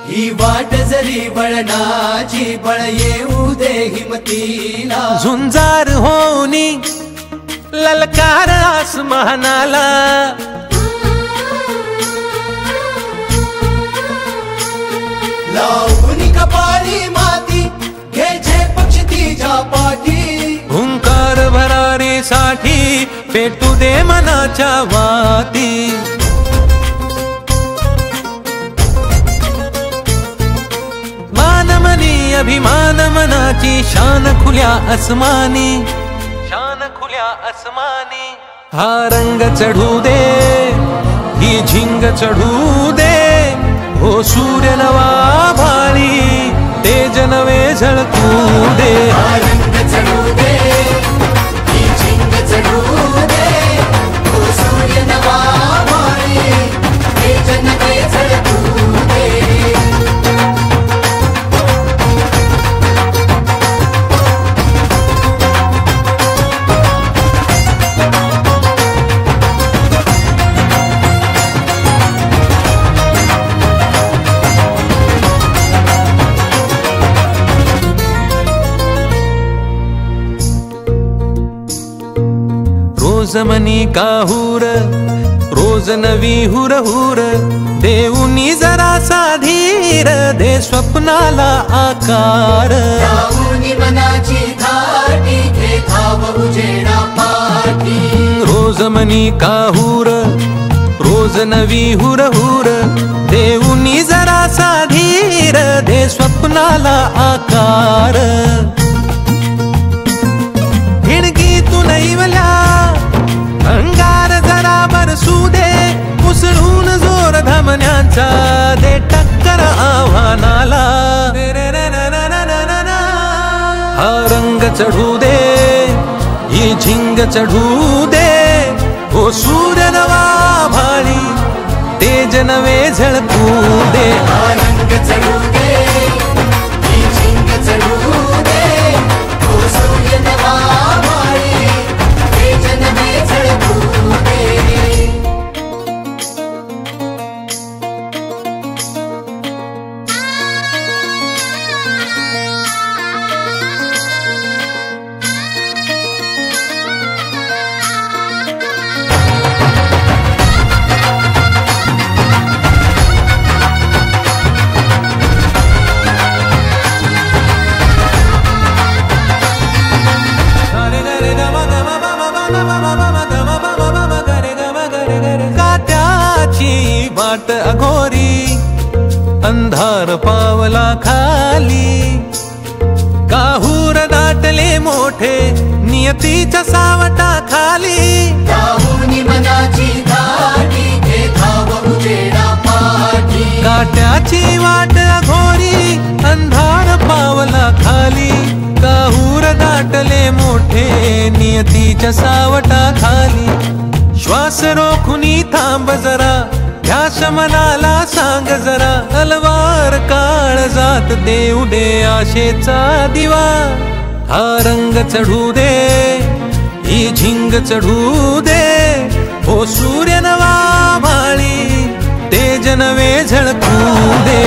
ही वाट जरी वळणाची बळ येऊ दे हिमतीला झुंजार होनी ललकार आसमानाला लावून कपाळी माती घे पक्षी तिच्या पाठी हुंकार भरारीसाठी पेटू दे मनाच्या वाती मानमनी अभिमान मनाची शान खुल्या आसमानी शान खुल्या आसमानी हा रंग चढू दे ही झिंग चढू दे हो सूर्य नवा भाळी तेज नवे झळकू दे हा रंग चढू दे ही झिंग चढू दे हो सूर्य नवा भाळी तेज नवे झळकू दे रोज मनी काहूर रोज नवी हुर हुर देऊनी जरासा धीर दे स्वप्नाला आकार लावूनी मनाची धाटी घे धाव उजेडा पाठी रोज मनी काहूर रोज नवी हुर हुर देऊनी जरासा धीर दे स्वप्नाला आकार हिणगी तू नैवल्या अंगार जरा बरसू दे उसळून जोर धमन्यांचा दे टक्कर आव्हानाला हा रंग चढू दे ही झिंग चढू दे हो सूर्य नवा भाळी तेज नवे झळकू दे हा रंग चढू दे ही झिंग चढू दे हो सूर्य नवा भाळी तेज नवे झळकू दे काट्याची वाट अघोरी अंधार पावला खाली काहूर दाटले मोठे नियतीच्या सावटा खाली लावूनी मनाची धाटी घे धाव उजेडा पाठी काट्याची वाट अघोरी अंधार पावला खाली काहूर दाटले मोठे नियतीच्या सावटा खाली श्वास रोखुनी थांब जरा ध्यास मनाला सांग जरा तलवार काळ जात देऊ दे आशेचा दिवा हा रंग चढू दे ही झिंग चढू दे हो सूर्य नवा भाळी तेज नवे झळकू दे